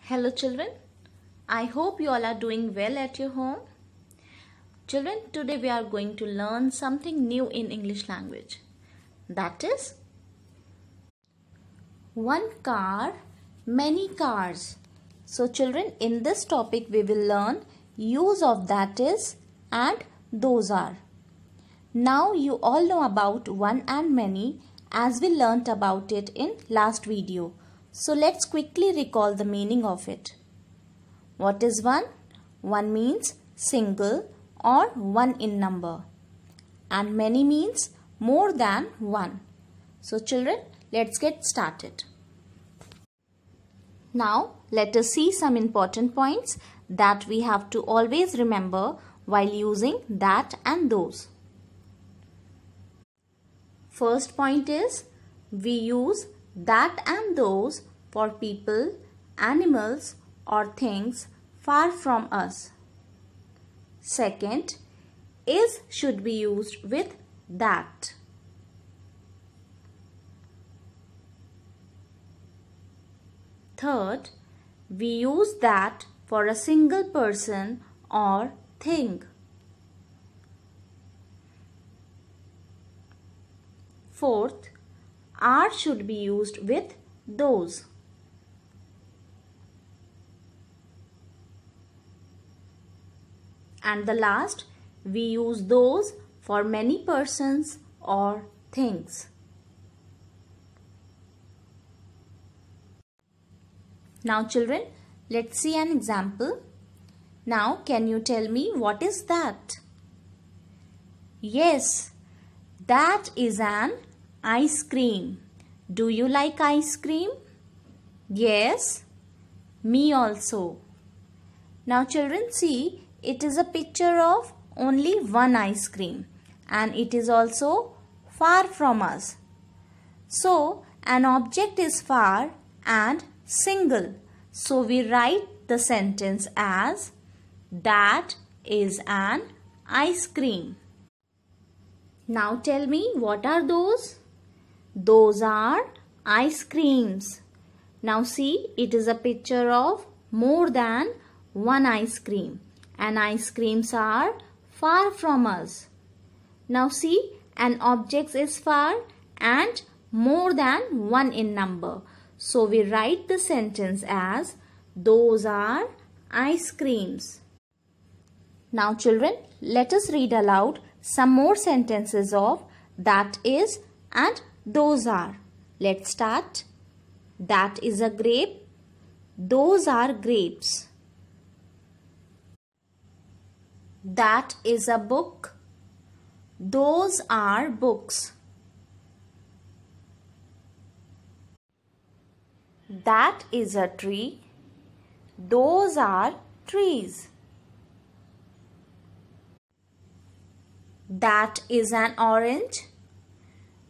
Hello children, I hope you all are doing well at your home. Children, today we are going to learn something new in English language. That is, one car, many cars. So children, in this topic we will learn use of that is and those are. Now you all know about one and many as we learnt about it in last video. So let's quickly recall the meaning of it. What is one? One means single or one in number. And many means more than one. So children, let's get started. Now let us see some important points that we have to always remember while using that and those. First point is we use that and those for people, animals or things far from us. Second, is should be used with that. Third, we use that for a single person or thing. Fourth, are should be used with those. And the last, we use those for many persons or things. Now children, let's see an example. Now can you tell me what is that? Yes, that is an ice cream. Do you like ice cream? Yes, me also. Now children, see, it is a picture of only one ice cream and it is also far from us. So an object is far and single. So we write the sentence as that is an ice cream. Now tell me, what are those? Those are ice creams. Now see, it is a picture of more than one ice cream and ice creams are far from us. Now see, an object is far and more than one in number. So we write the sentence as those are ice creams. Now children, let us read aloud some more sentences of that is and those are. Let's start. That is a grape. Those are grapes. That is a book. Those are books. That is a tree. Those are trees. That is an orange.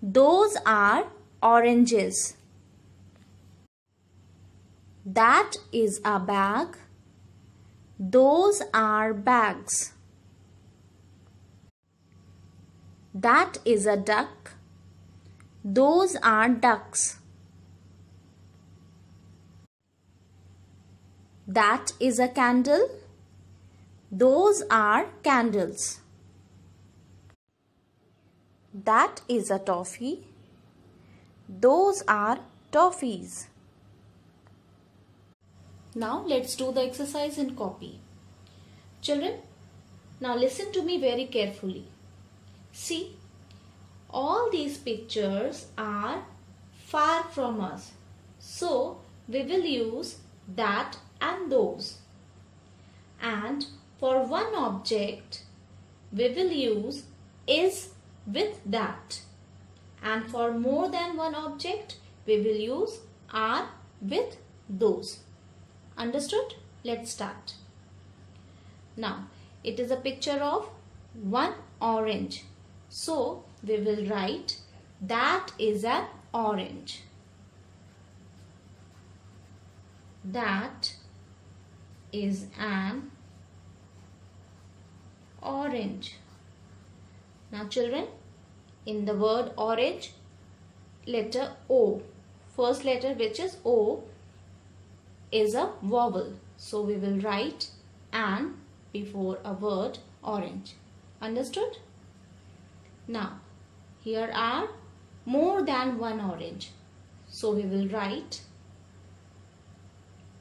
Those are oranges. That is a bag. Those are bags. That is a duck. Those are ducks. That is a candle. Those are candles. That is a toffee. Those are toffees. Now let's do the exercise and copy. Children, now listen to me very carefully. See, all these pictures are far from us. So we will use that and those. And for one object, we will use is with that. And for more than one object, we will use are with those. Understood? Let's start. Now, it is a picture of one orange. So, we will write that is an orange. That is an orange. Now children, in the word orange, letter O, first letter which is O, is a vowel. So we will write an before a word orange. Understood? Now, here are more than one orange. So we will write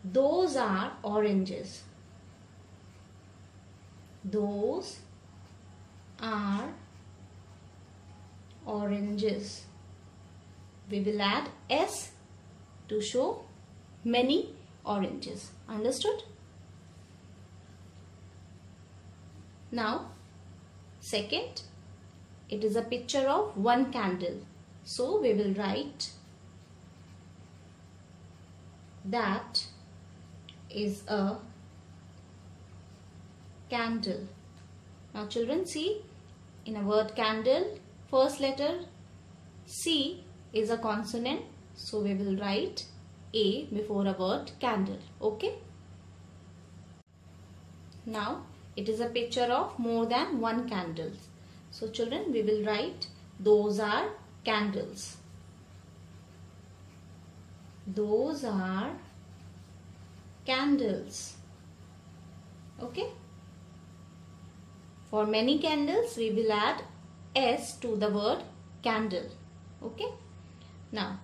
those are oranges. Those are oranges. We will add S to show many oranges. Understood? Now, second, it is a picture of one candle. So we will write that is a candle. Now children, see, in a word candle, first letter C is a consonant. So we will write A before a word candle. Okay. Now it is a picture of more than one candles. So children, we will write those are candles. Those are candles. Okay. For many candles, we will add S to the word candle. Okay. Now,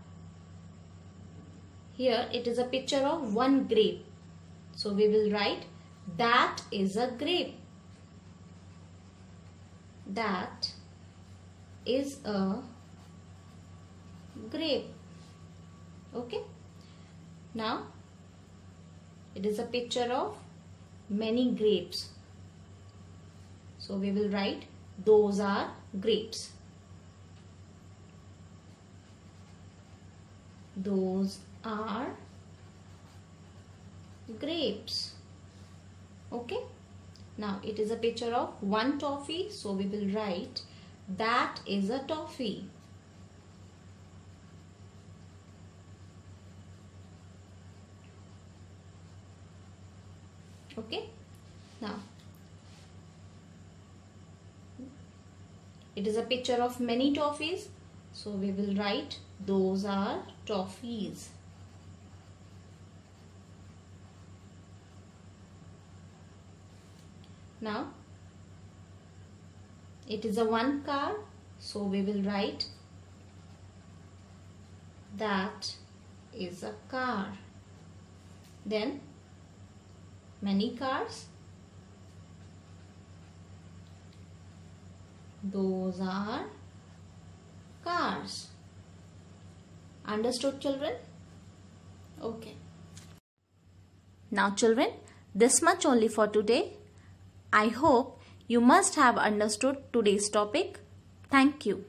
here it is a picture of one grape. So we will write that is a grape. That is a grape. Okay. Now, it is a picture of many grapes. So we will write those are grapes. Those are grapes. Okay. Now it is a picture of one toffee. So we will write that is a toffee. Okay. Now it is a picture of many toffees. So we will write those are toffees. Now it is a one car. So we will write that is a car. Then many cars. Those are cars. Understood, children? Okay. Now children, this much only for today. I hope you must have understood today's topic. Thank you.